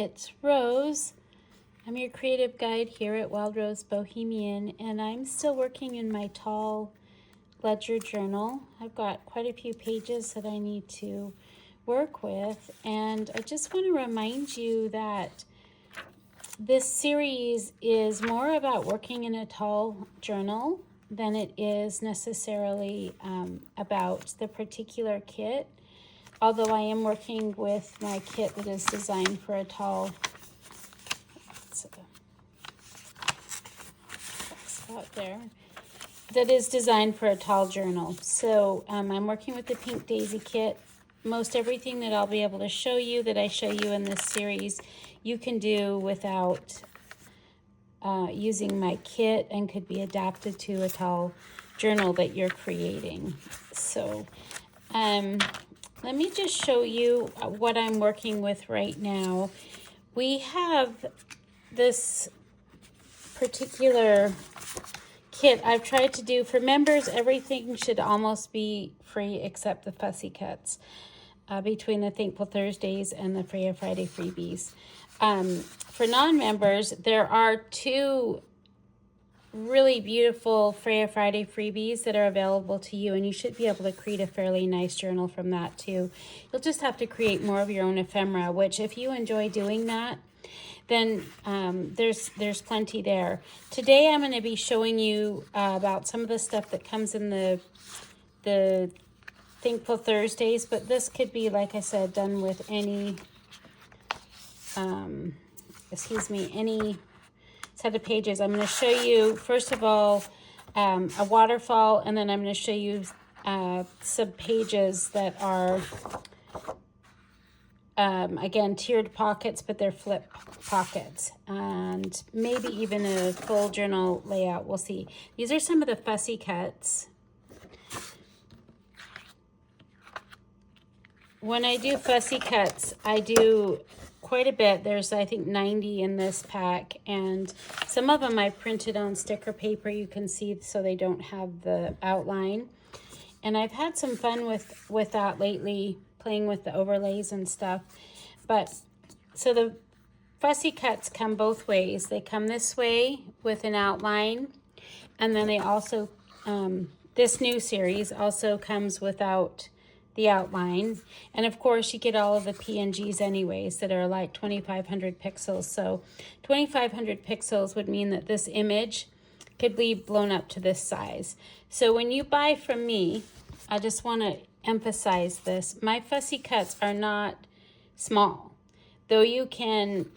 it's Rose. I'm your creative guide here at Wild Rose Bohemian, and I'm still working in my tall ledger journal. I've got quite a few pages that I need to work with, and I just want to remind you that this series is more about working in a tall journal than it is necessarily about the particular kit. Although I am working with my kit that is designed for a tall spot there, that is designed for a tall journal. So I'm working with the Pink Daisy kit. Most everything that I'll be able to show you, that I show you in this series, you can do without using my kit and could be adapted to a tall journal that you're creating. So let me just show you what I'm working with right now. We have this particular kit I've tried to do for members. Everything should almost be free except the fussy cuts between the Thankful Thursdays and the Freya Friday freebies. For non-members, there are two really beautiful Freya Friday freebies that are available to you, and you should be able to create a fairly nice journal from that too. You'll just have to create more of your own ephemera, which if you enjoy doing that, then there's plenty there. Today I'm going to be showing you about some of the stuff that comes in the Thankful Thursdays, but this could be, like I said, done with any any set of pages. I'm going to show you, first of all, a waterfall, and then I'm going to show you some pages that are, again, tiered pockets, but they're flip pockets, and maybe even a full journal layout. We'll see. These are some of the fussy cuts. When I do fussy cuts, I do quite a bit. There's, I think, 90 in this pack, and some of them I printed on sticker paper, you can see, so they don't have the outline. And I've had some fun with that lately, playing with the overlays and stuff. But so the fussy cuts come both ways. They come this way with an outline, and then they also, this new series also comes without the outline. And of course you get all of the PNGs anyways that are like 2500 pixels. So 2500 pixels would mean that this image could be blown up to this size. So when you buy from me, I just want to emphasize this, my fussy cuts are not small, though you can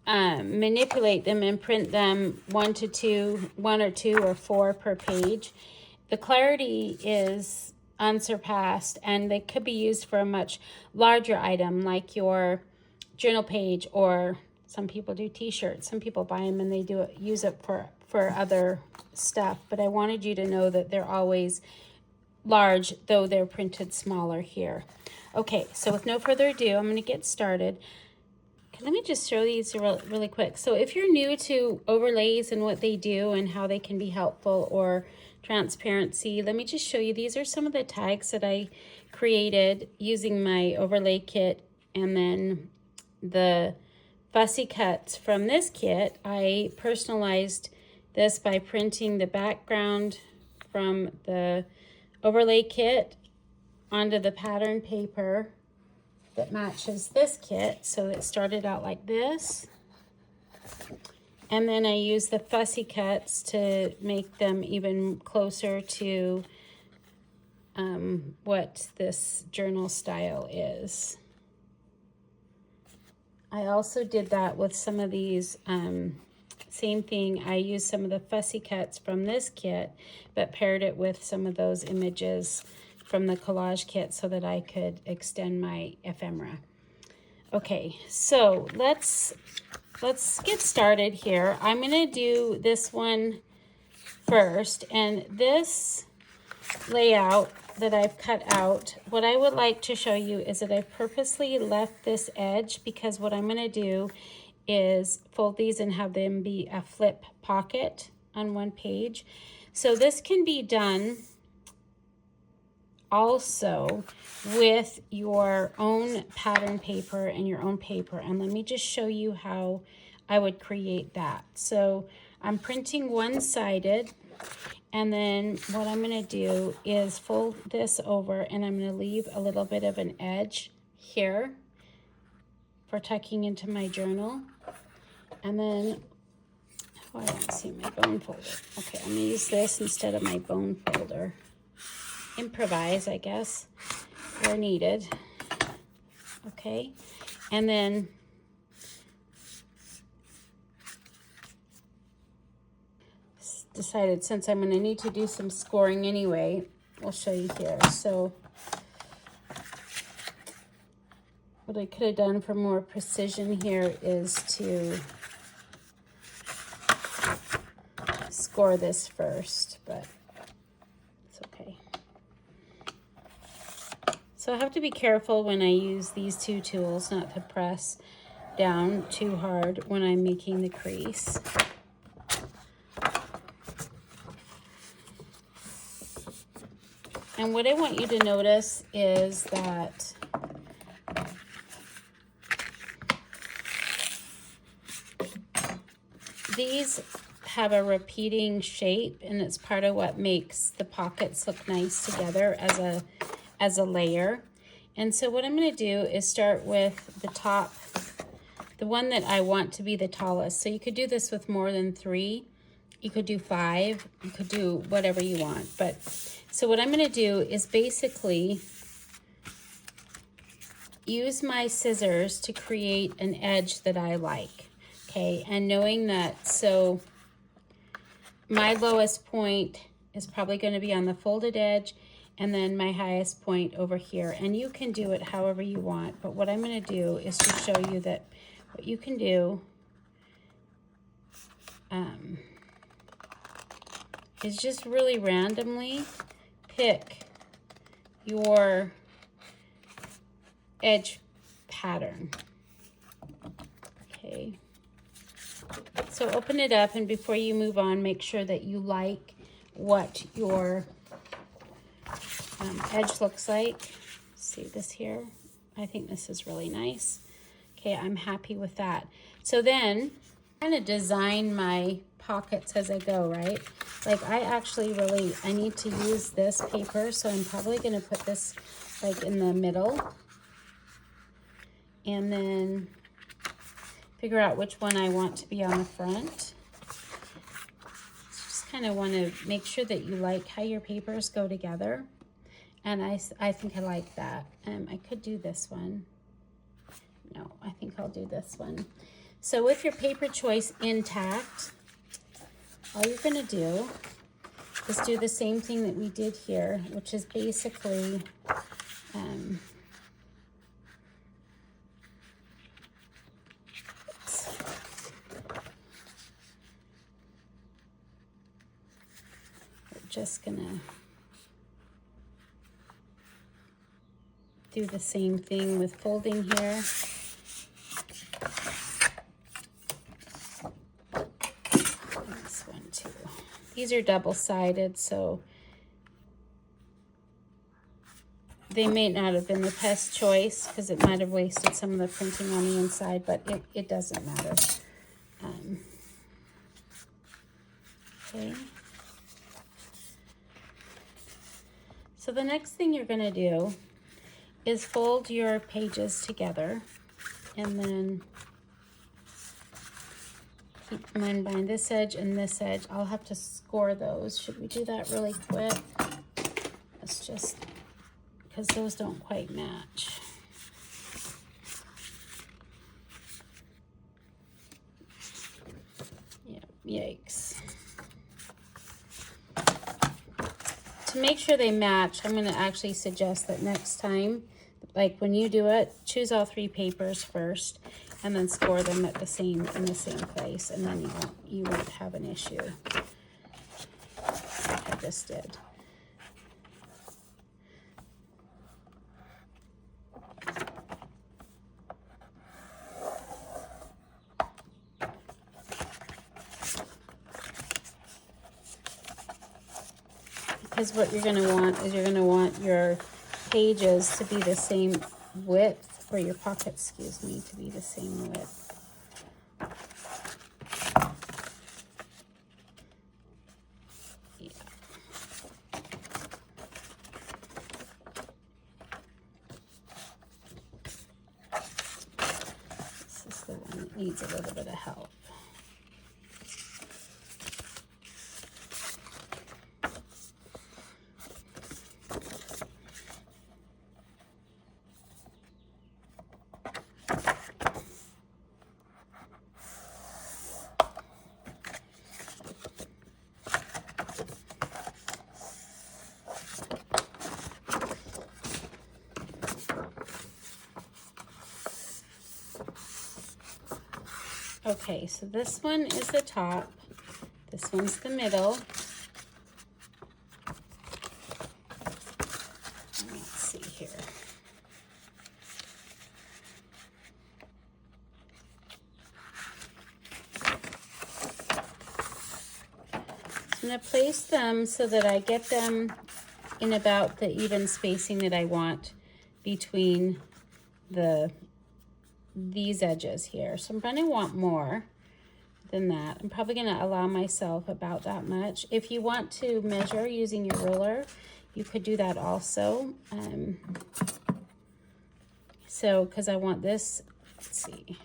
manipulate them and print them 1 or 2 or 4 per page. The clarity is unsurpassed, and they could be used for a much larger item like your journal page, or some people do t-shirts. Some people buy them and they use it for other stuff, but I wanted you to know that they're always large, though they're printed smaller here. Okay, so with no further ado, I'm going to get started. Okay, let me just show these really quick. So if you're new to overlays and what they do and how they can be helpful, or transparency, let me just show you. These are some of the tags that I created using my overlay kit, and then the fussy cuts from this kit. I personalized this by printing the background from the overlay kit onto the pattern paper that matches this kit. So it started out like this. And then I use the fussy cuts to make them even closer to what this journal style is. I also did that with some of these, same thing. I used some of the fussy cuts from this kit, but paired it with some of those images from the collage kit so that I could extend my ephemera. Okay, so let's get started here. I'm going to do this one first, and this layout that I've cut out, what I would like to show you is that I've purposely left this edge, because what I'm going to do is fold these and have them be a flip pocket on one page. So this can be done also with your own pattern paper and your own paper. And let me just show you how I would create that. So I'm printing one-sided, and then what I'm going to do is fold this over, and I'm going to leave a little bit of an edge here for tucking into my journal. And then, oh, I don't see my bone folder. Okay, I'm going to use this instead of my bone folder. Improvise, I guess, where needed. Okay, and then decided since I'm going to need to do some scoring anyway, I'll show you here. So what I could have done for more precision here is to score this first, but it's okay. So I have to be careful when I use these two tools not to press down too hard when I'm making the crease. And what I want you to notice is that these have a repeating shape, and it's part of what makes the pockets look nice together as a layer. And so what I'm going to do is start with the top, the one that I want to be the tallest. So you could do this with more than 3. You could do 5. You could do whatever you want. But so what I'm going to do is basically use my scissors to create an edge that I like. Okay, and knowing that, so my lowest point is probably going to be on the folded edge, and then my highest point over here. And you can do it however you want, but what I'm going to do is to show you that what you can do is just really randomly pick your edge pattern. Okay. So open it up, and before you move on, make sure that you like what your edge looks like. See this here? I think this is really nice. Okay, I'm happy with that. So then I'm going to design my pockets as I go, right? Like I need to use this paper, so I'm probably going to put this like in the middle, and then figure out which one I want to be on the front. Just kind of want to make sure that you like how your papers go together. And I think I like that. I could do this one. No, I think I'll do this one. So with your paper choice intact, all you're going to do is do the same thing that we did here, which is basically just gonna do the same thing with folding here. This one too. These are double-sided, so they may not have been the best choice because it might have wasted some of the printing on the inside, but it doesn't matter. Okay. So the next thing you're going to do is fold your pages together, and then keep in mind behind this edge and this edge. I'll have to score those. Should we do that really quick? Let's just, because those don't quite match. Yeah, yikes. To make sure they match, I'm going to actually suggest that next time, like when you do it, choose all 3 papers first and then score them at in the same place, and then you won't have an issue like I just did. because what you're going to want is you're going to want your pages to be the same width, or your pockets, excuse me, to be the same width. Yeah. This is the one that needs a little bit of help. Okay, so this one is the top, this one's the middle. Let's see here. So I'm going to place them so that I get them in about the even spacing that I want between these edges here. So I'm going to want more than that. I'm probably going to allow myself about that much. If you want to measure using your ruler, you could do that also. So, because I want this, let's see.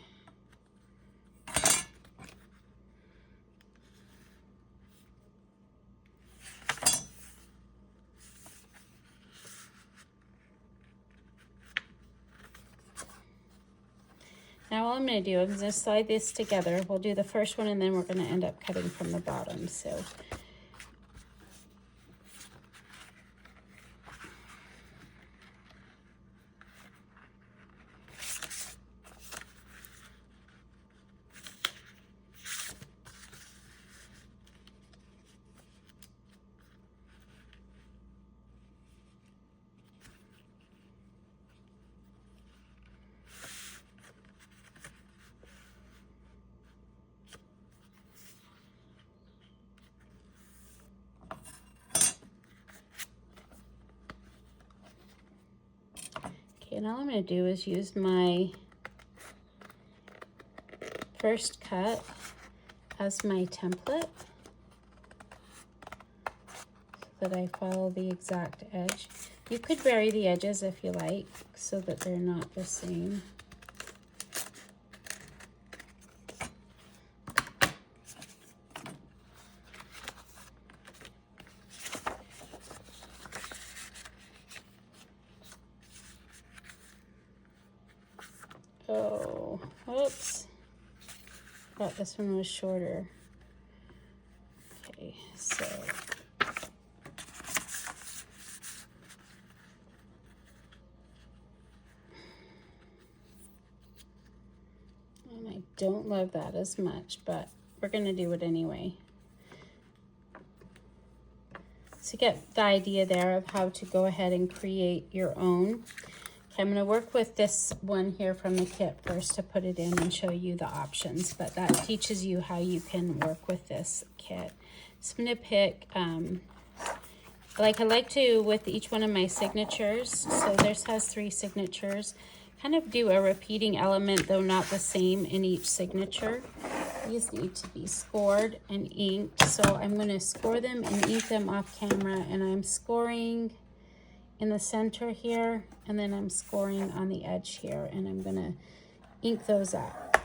Now all I'm going to do, I'm going to slide this together. We'll do the first one, and then we're going to end up cutting from the bottom. So and all I'm going to do is use my first cut as my template so that I follow the exact edge. You could vary the edges if you like so that they're not the same. Oh, whoops. Thought this one was shorter. Okay, so and I don't love that as much, but we're going to do it anyway. So get the idea there of how to go ahead and create your own. Okay, I'm going to work with this one here from the kit first to put it in and show you the options, but that teaches you how you can work with this kit. So I'm going to pick, like I like to, with each one of my signatures, so this has 3 signatures, kind of do a repeating element, though not the same in each signature. These need to be scored and inked, so I'm going to score them and ink them off camera, and I'm scoring in the center here, and then I'm scoring on the edge here, and I'm going to ink those up.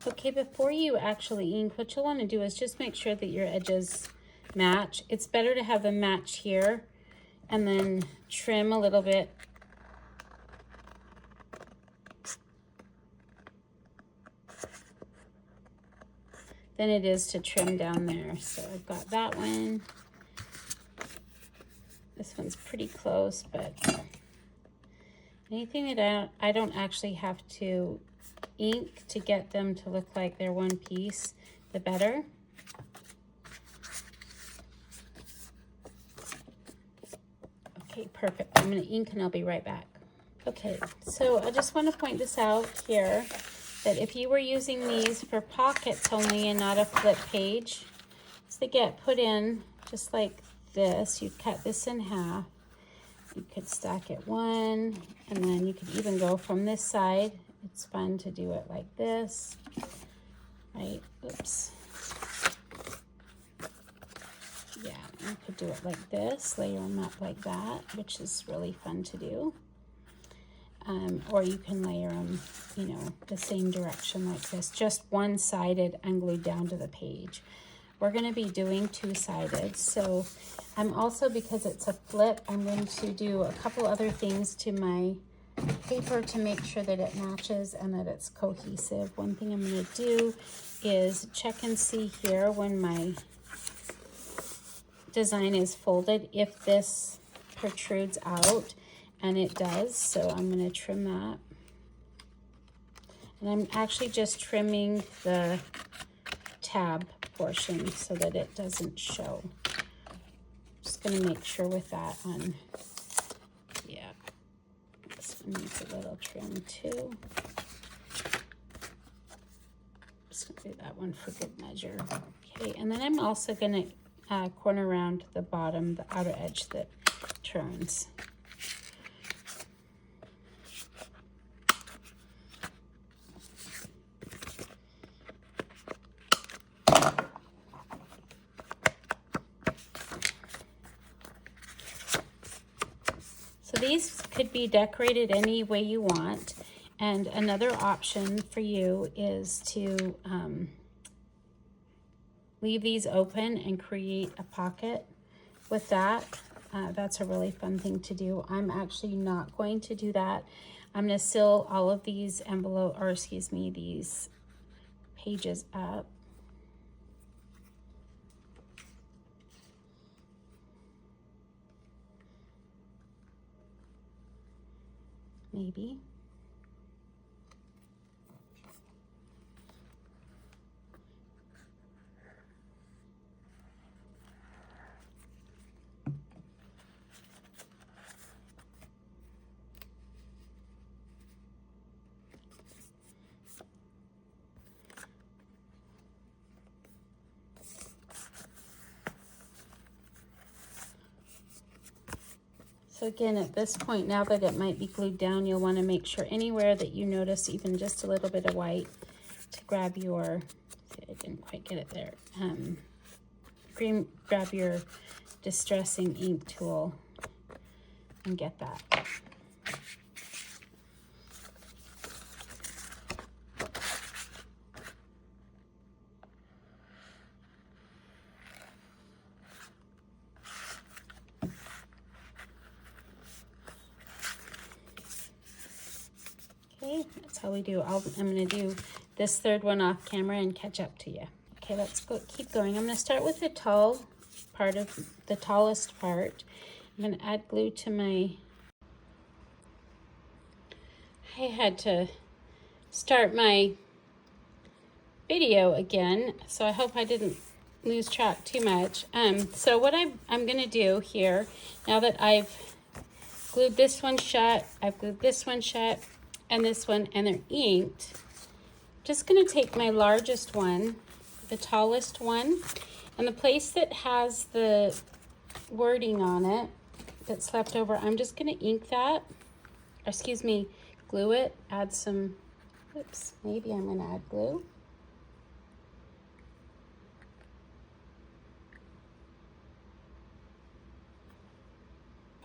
Okay, before you actually ink, what you'll want to do is just make sure that your edges match. It's better to have them match here and then trim a little bit than it is to trim down there. So I've got that one. This one's pretty close, but anything that I don't actually have to ink to get them to look like they're one piece, the better. Okay, perfect. I'm going to ink and I'll be right back. Okay, so I just want to point this out here, that if you were using these for pockets only and not a flip page, so they get put in just like this. You'd cut this in half. You could stack it one, and then you could even go from this side. It's fun to do it like this, right? Oops. Yeah, you could do it like this, layer them up like that, which is really fun to do. Or you can layer them, you know, the same direction like this, just one-sided and glued down to the page. We're going to be doing two-sided, so I'm also, because it's a flip, I'm going to do a couple other things to my paper to make sure that it matches and that it's cohesive. One thing I'm going to do is check and see here when my design is folded if this protrudes out, and it does, so I'm going to trim that. And I'm actually just trimming the tab portion so that it doesn't show. Just going to make sure with that on. Yeah, this one needs a little trim too. Just going to do that one for good measure. Okay, and then I'm also going to corner around the bottom, the outer edge that turns. So these could be decorated any way you want. And another option for you is to leave these open and create a pocket with that. That's a really fun thing to do. I'm actually not going to do that. I'm going to seal all of these these pages up. Maybe. So again, at this point, now that it might be glued down, you'll want to make sure anywhere that you notice even just a little bit of white to grab your, I didn't quite get it there, grab your distressing ink tool and get that. Okay, that's how we do. I'm going to do this third one off camera and catch up to you. Okay, let's go. Keep going. I'm going to start with the tall part of the tallest part. I'm going to add glue to my. I had to start my video again, so I hope I didn't lose track too much. So what I'm going to do here, now that I've glued this one shut, I've glued this one shut, and this one, and they're inked, just going to take my largest one, the tallest one, and the place that has the wording on it that's left over, I'm just going to ink that, or excuse me, glue it, add some, oops, maybe I'm going to add glue.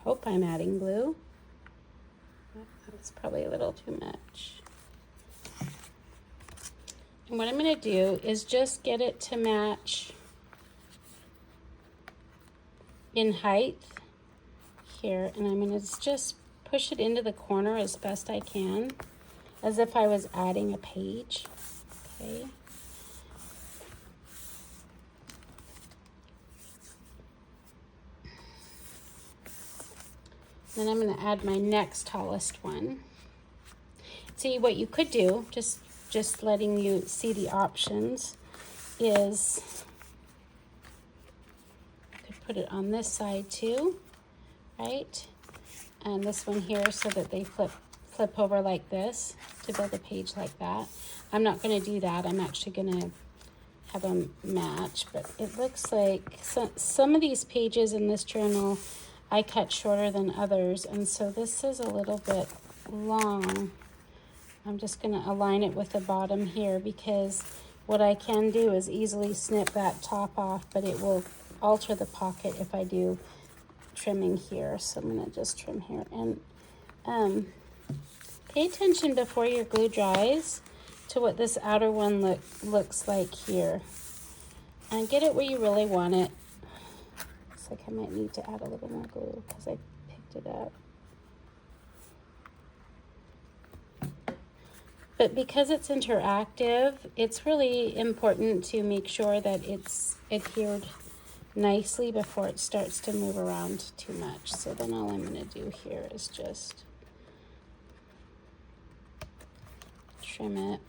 Hope I'm adding glue. That's probably a little too much. And what I'm going to do is just get it to match in height here, and I'm going to just push it into the corner as best I can, as if I was adding a page. Okay. Then I'm going to add my next tallest one. See, what you could do, just letting you see the options, is you could put it on this side too, right? And this one here, so that they flip over like this to build a page like that. I'm not going to do that. I'm actually going to have them match, but it looks like some of these pages in this journal I cut shorter than others, and so this is a little bit long. I'm just going to align it with the bottom here, because what I can do is easily snip that top off, but it will alter the pocket if I do trimming here. So I'm going to just trim here, and pay attention before your glue dries to what this outer one looks like here, and get it where you really want it. Looks like I might need to add a little more glue because I picked it up. But because it's interactive, it's really important to make sure that it's adhered nicely before it starts to move around too much. So then all I'm going to do here is just trim it.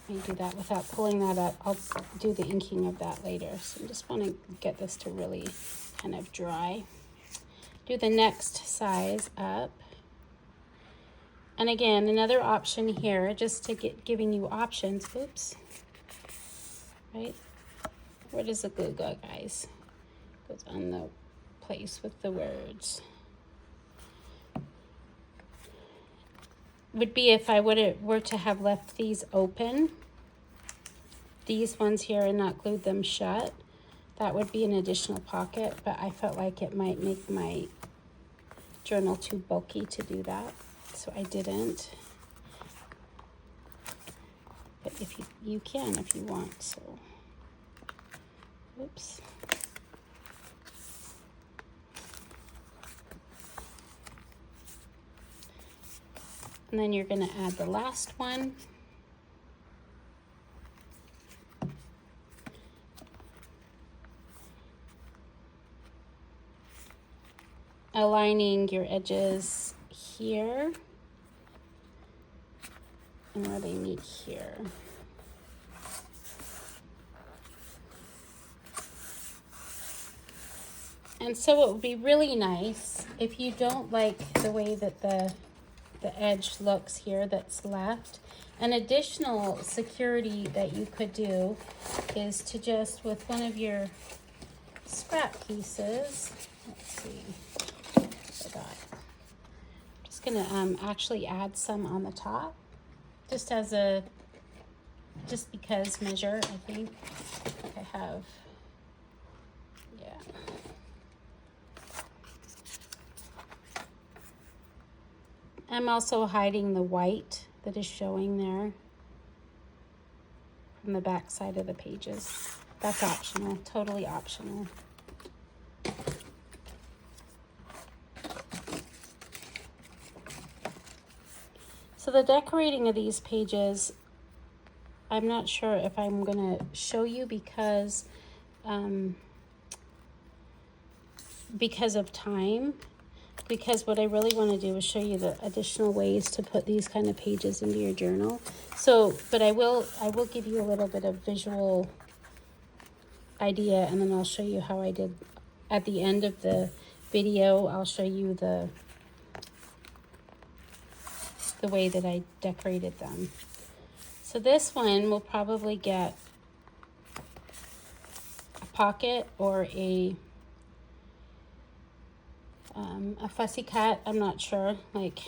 I do that without pulling that up. I'll do the inking of that later. So I just want to get this to really kind of dry. Do the next size up. And again, another option here, just to giving you options. Oops. Right? Where does the glue go, guys? It goes on the place with the words. Would be if I were to have left these open, these ones here, and not glued them shut. That would be an additional pocket, but I felt like it might make my journal too bulky to do that, so I didn't. But if you can if you want. So, oops. And then you're going to add the last one. Aligning your edges here and where they meet here. And so it would be really nice if you don't like the way that the edge looks here that's left. An additional security that you could do is to just, with one of your scrap pieces, let's see, I'm just gonna actually add some on the top, just because measure. I think I have, yeah. I'm also hiding the white that is showing there from the back side of the pages. That's optional, totally optional. So the decorating of these pages, I'm not sure if I'm going to show you because of time. Because what I really want to do is show you the additional ways to put these kind of pages into your journal. So, but I will give you a little bit of visual idea, and then I'll show you how I did at the end of the video. I'll show you the way that I decorated them. So this one will probably get a pocket or a fussy cut. I'm not sure. Like,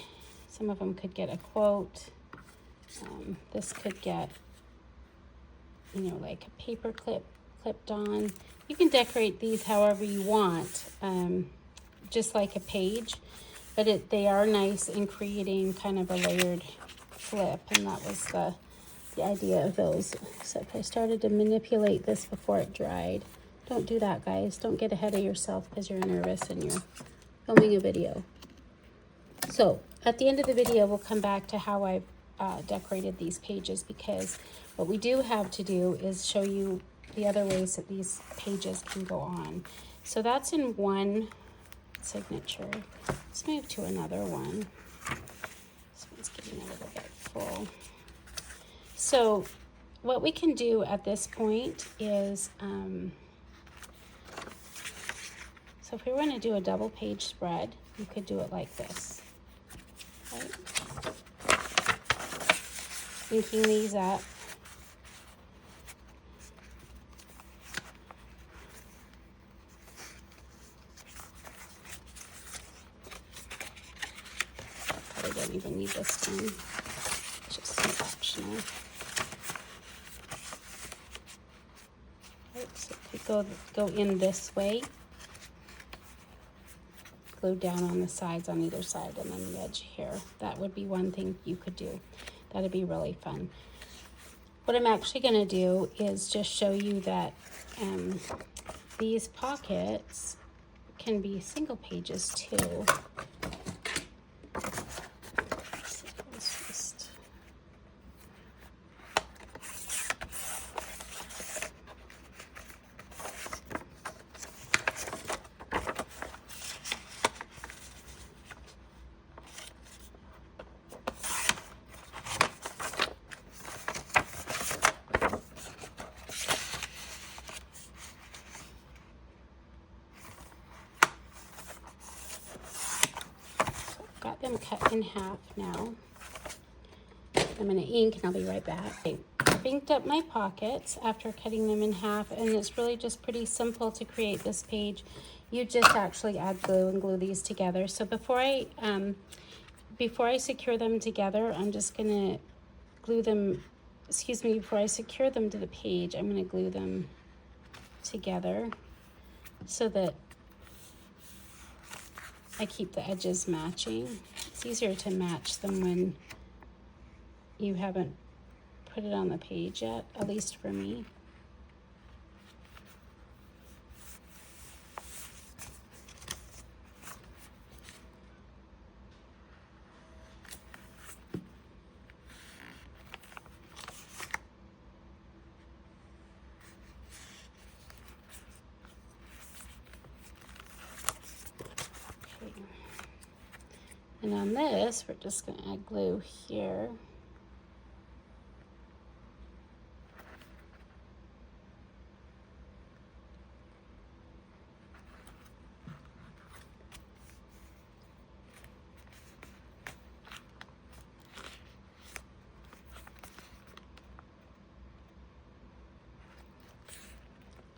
some of them could get a quote. This could get, you know, like a paper clip clipped on. You can decorate these however you want, just like a page, but they are nice in creating kind of a layered flip, and that was the idea of those. Except I started to manipulate this before it dried. Don't do that, guys. Don't get ahead of yourself because you're nervous and you're filming a video. So at the end of the video, we'll come back to how I decorated these pages, because what we do have to do is show you the other ways that these pages can go on. So that's in one signature. Let's move to another one. This one's getting a little bit full. So what we can do at this point is, so if we want to do a double page spread, you could do it like this, right? inking these up. I don't even need this one. It's just optional. Right, so if you go in this way, glue down on the sides on either side and then the edge here. That would be one thing you could do. That'd be really fun. What I'm actually going to do is just show you that these pockets can be single pages too. So let's just got them cut in half now. I'm going to ink and I'll be right back. I've inked up my pockets after cutting them in half, and it's really just pretty simple to create this page. You just actually add glue and glue these together. So before I secure them together, I'm just going to glue them, before I secure them to the page, I'm going to glue them together so that I keep the edges matching. It's easier to match them when you haven't put it on the page yet, at least for me. And on this, we're just going to add glue here.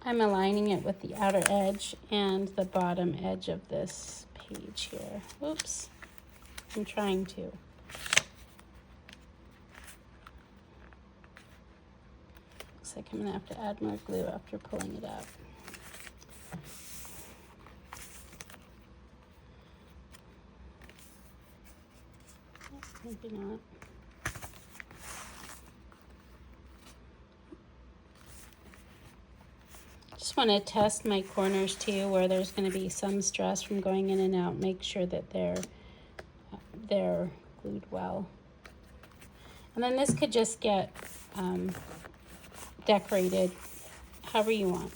I'm aligning it with the outer edge and the bottom edge of this page here. Oops. I'm trying to. Looks like I'm going to have to add more glue after pulling it up. Maybe not. Just want to test my corners too, where there's going to be some stress from going in and out. Make sure that they're glued well. And then this could just get decorated however you want.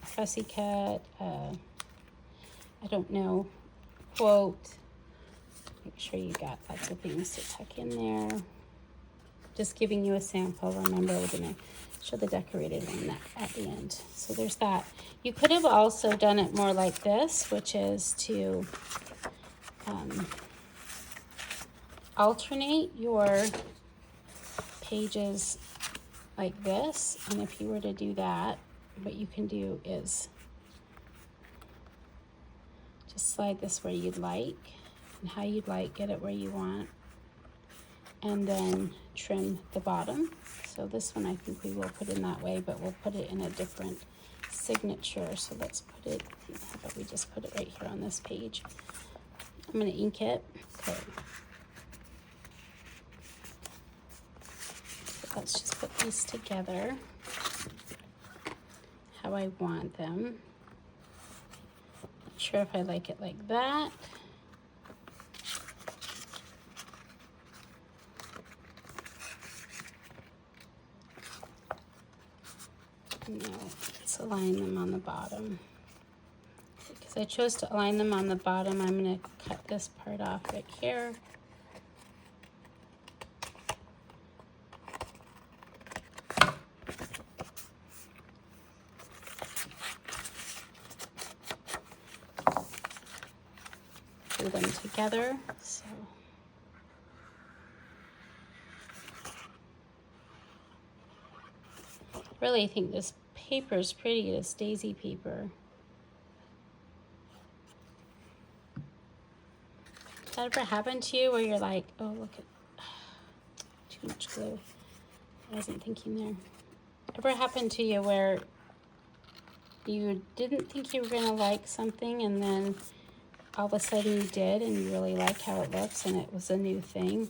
Fussy cut, I don't know, quote. Make sure you got lots of things to tuck in there. Just giving you a sample. Remember, we're going to show the decorated one at the end. So there's that. You could have also done it more like this, which is to alternate your pages like this. And if you were to do that, what you can do is just slide this where you'd like and how you'd like, get it where you want, and then trim the bottom. So this one I think we will put in that way, but we'll put it in a different signature. So let's put it, how about we just put it right here on this page. I'm going to ink it. Okay. So let's just put these together how I want them. Not sure if I like it like that. No, let's align them on the bottom. Because I chose to align them on the bottom, I'm going to cut this part off right here. Glue them together. So Really think this paper is pretty, this daisy paper. Has that ever happened to you where you're like, oh, look at too much glue? I wasn't thinking there. Ever happened to you where you didn't think you were going to like something and then all of a sudden you did and you really like how it looks and it was a new thing?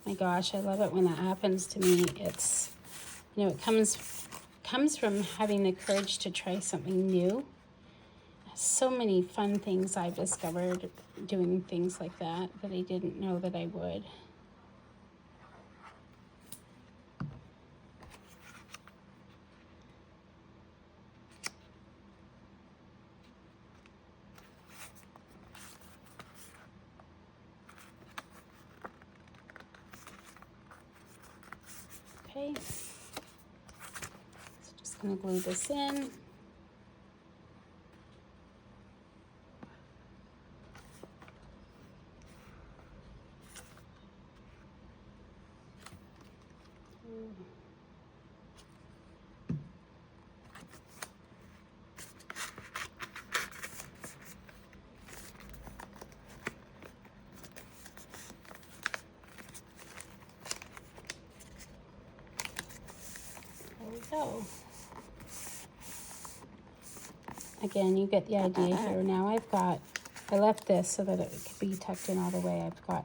My gosh, I love it when that happens to me. It's, you know, it comes from having the courage to try something new. So many fun things I've discovered doing things like that I didn't know that I would. Okay, so just gonna glue this in. There we go. Again, you get the idea here. Now I left this so that it could be tucked in all the way. I've got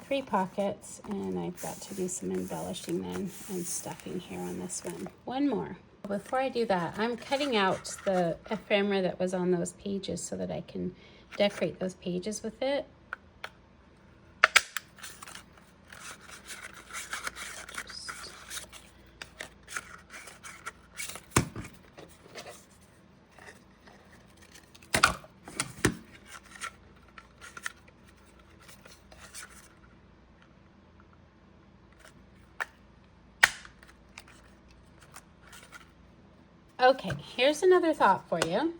3 pockets and I've got to do some embellishing then and stuffing here on this one. One more. Before I do that, I'm cutting out the ephemera that was on those pages so that I can decorate those pages with it. Okay, here's another thought for you.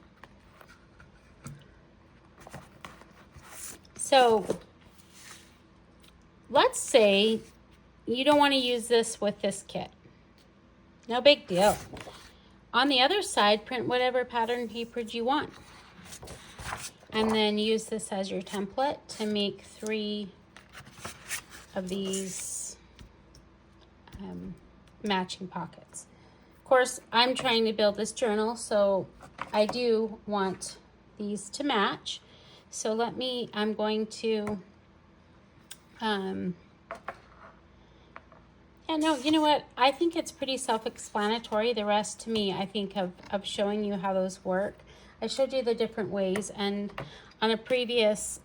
So let's say you don't want to use this with this kit. No big deal. On the other side, print whatever pattern paper you want. And then use this as your template to make 3 of these matching pockets. Of course, I'm trying to build this journal, so I do want these to match. So I'm going to, yeah, no, you know what? I think it's pretty self-explanatory. The rest to me, I think of showing you how those work. I showed you the different ways, and on a previous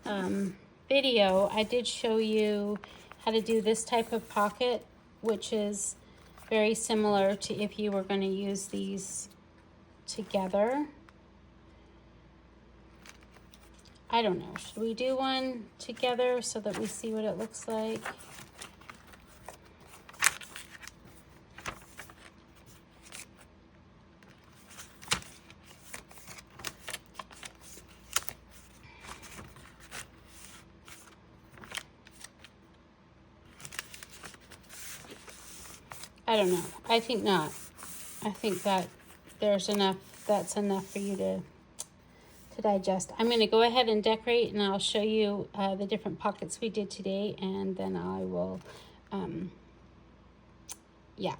video, I did show you how to do this type of pocket, which is very similar to if you were going to use these together. I don't know, should we do one together so that we see what it looks like? I don't know. I think not. I think that there's enough, that's enough for you to digest. I'm going to go ahead and decorate, and I'll show you the different pockets we did today, and then I will, yeah.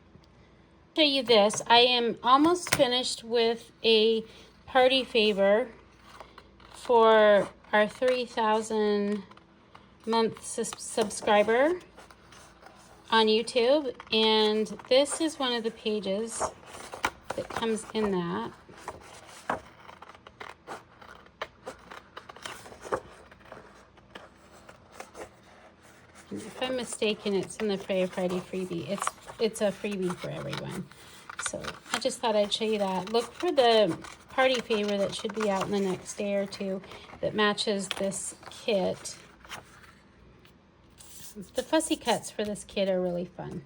Show you this. I am almost finished with a party favor for our 3,000 month subscriber on YouTube, and this is one of the pages that comes in that. And if I'm mistaken, it's in the Friday freebie. It's a freebie for everyone. So I just thought I'd show you that. Look for the party favor that should be out in the next day or 2 that matches this kit. The fussy cuts for this kit are really fun.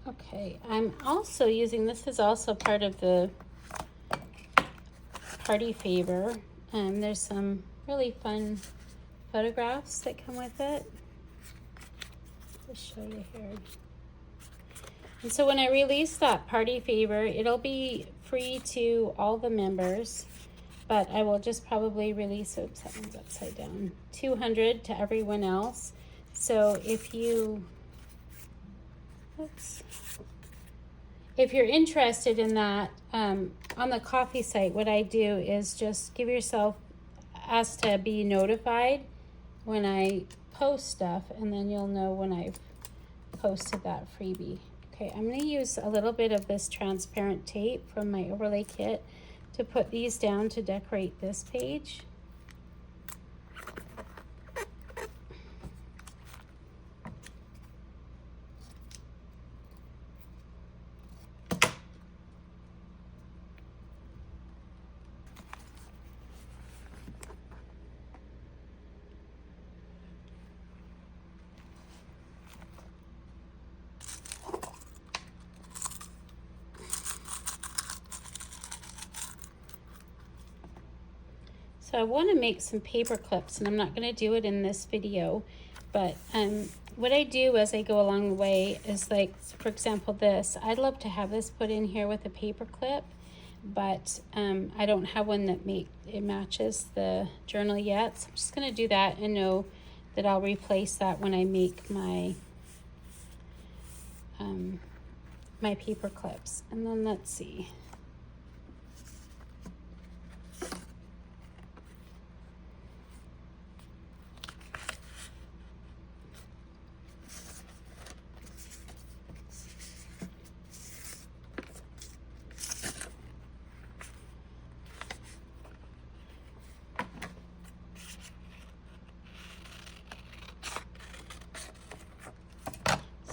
Okay, I'm also using, this is also part of the party favor. There's some really fun photographs that come with it. Just show you here. And so when I release that party favor, it'll be free to all the members, but I will just probably release, oops, that one's upside down, 200 to everyone else. So if you, oops, if you're interested in that, on the coffee site, what I do is just give yourself, ask to be notified when I post stuff, and then you'll know when I've posted that freebie. Okay, I'm going to use a little bit of this transparent tape from my overlay kit to put these down to decorate this page. So I want to make some paper clips, and I'm not going to do it in this video, but what I do as I go along the way is, like, for example, this. I'd love to have this put in here with a paper clip, but I don't have one that matches the journal yet. So I'm just going to do that and know that I'll replace that when I make my my paper clips. And then let's see.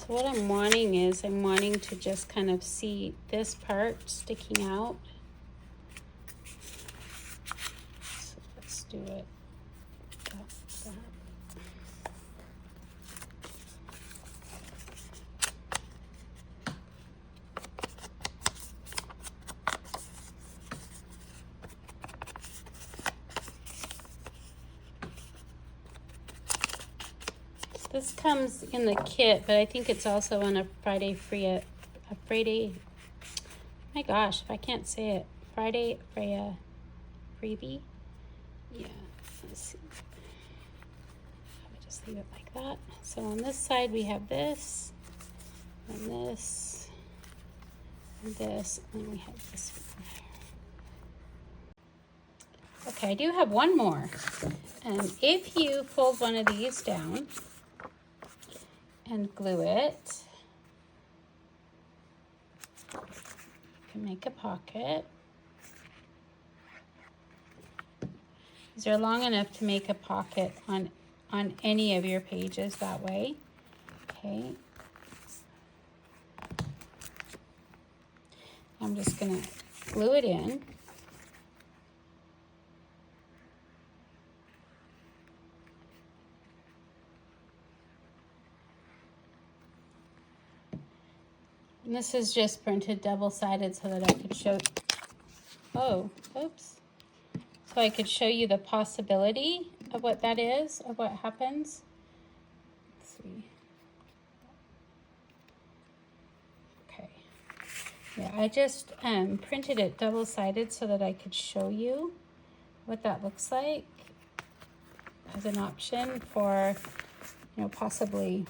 So what I'm wanting is, I'm wanting to just kind of see this part sticking out. So let's do it. That. This comes in the kit, but I think it's also on a Friday Freya, my gosh, if I can't say it, Friday Freya freebie. Yeah, let's see. I would just leave it like that. So on this side we have this, and this, and this, and then we have this one here. Okay, I do have one more. If you fold one of these down and glue it, you can make a pocket. These are long enough to make a pocket on any of your pages that way. Okay. I'm just gonna glue it in. And this is just printed double-sided so that I could show, oh, oops. So I could show you the possibility of what that is, of what happens. Let's see. Okay. Yeah, I just printed it double-sided so that I could show you what that looks like as an option for, you know, possibly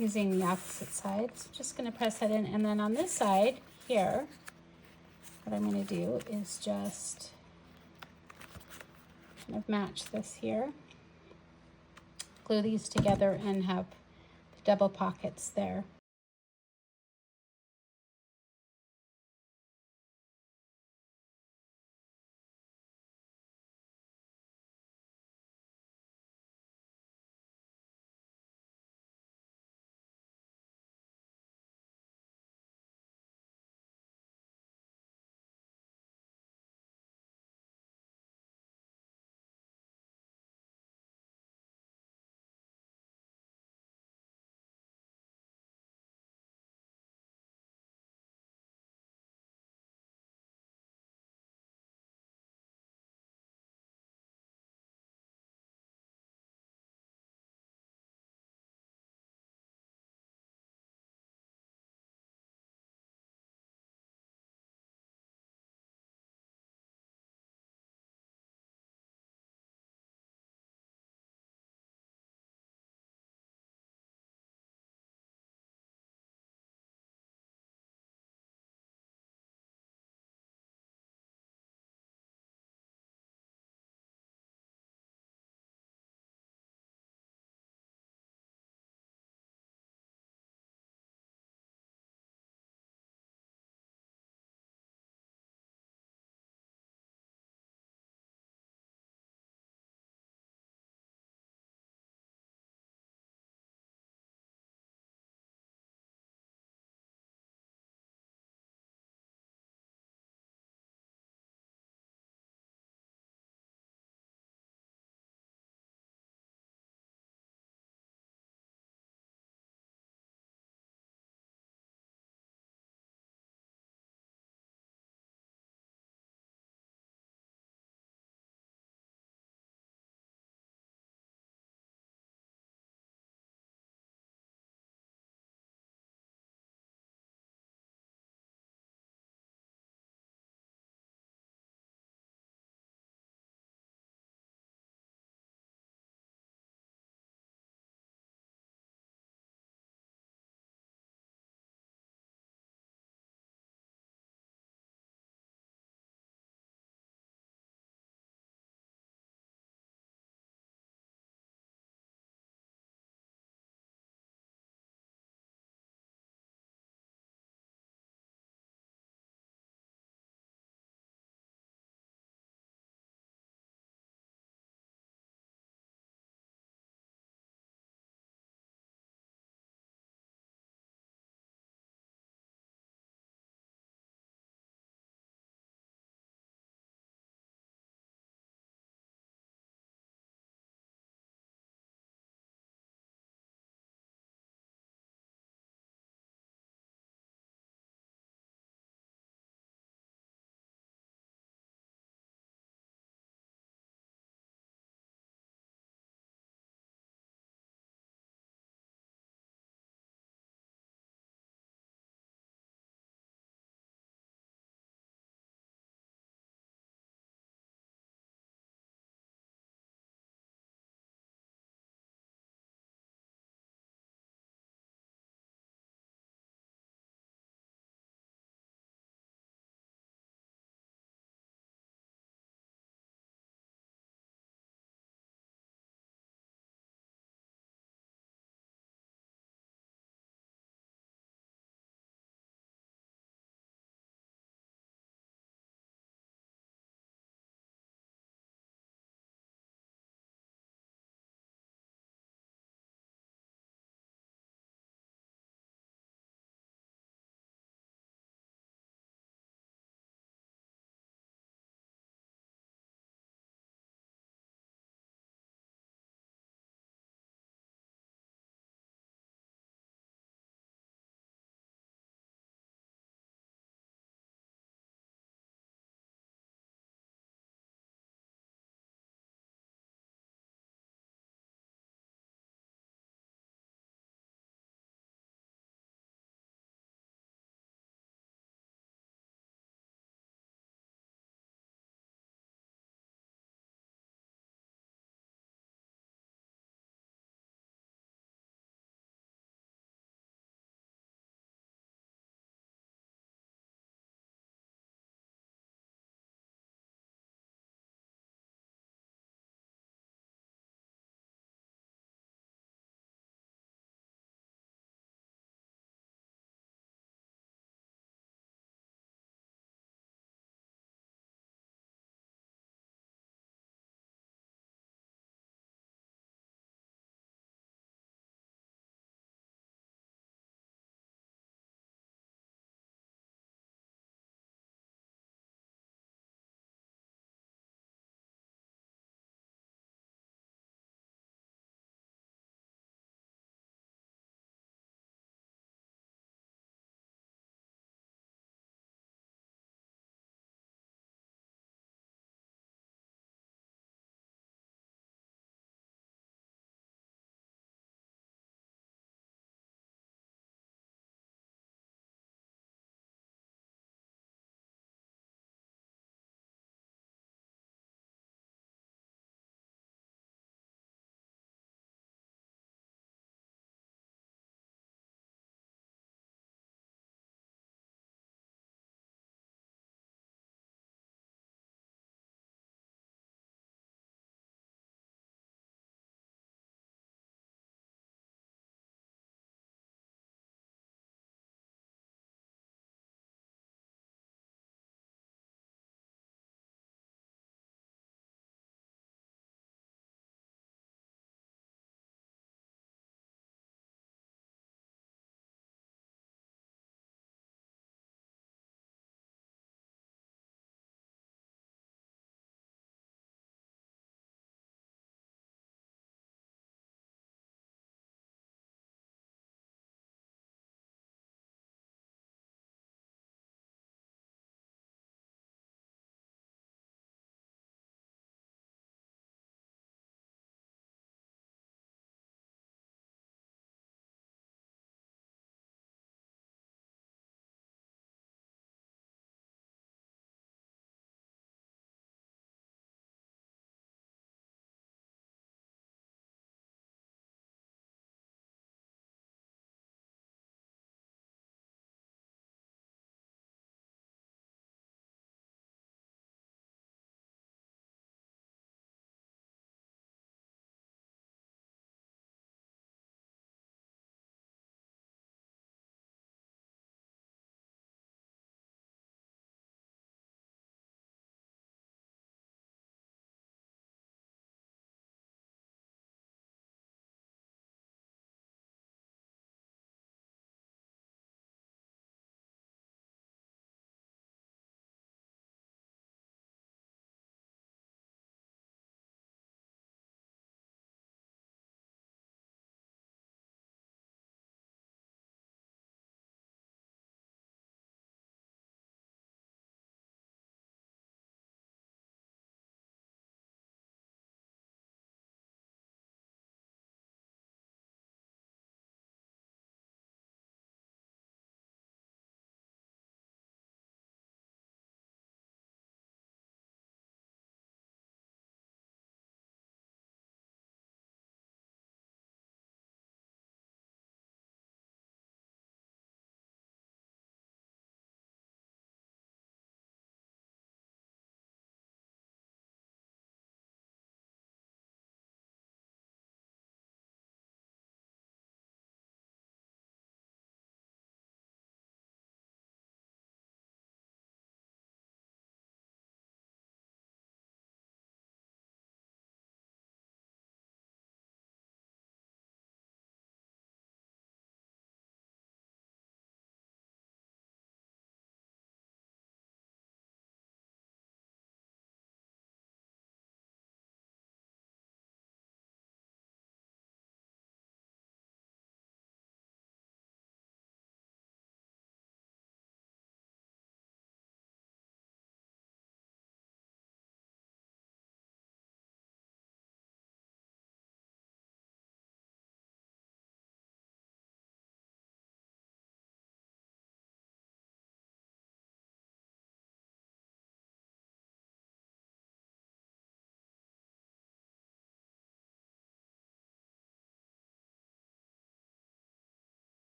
using the opposite side. So just going to press that in, and then on this side here, what I'm going to do is just kind of match this here, glue these together, and have the double pockets there.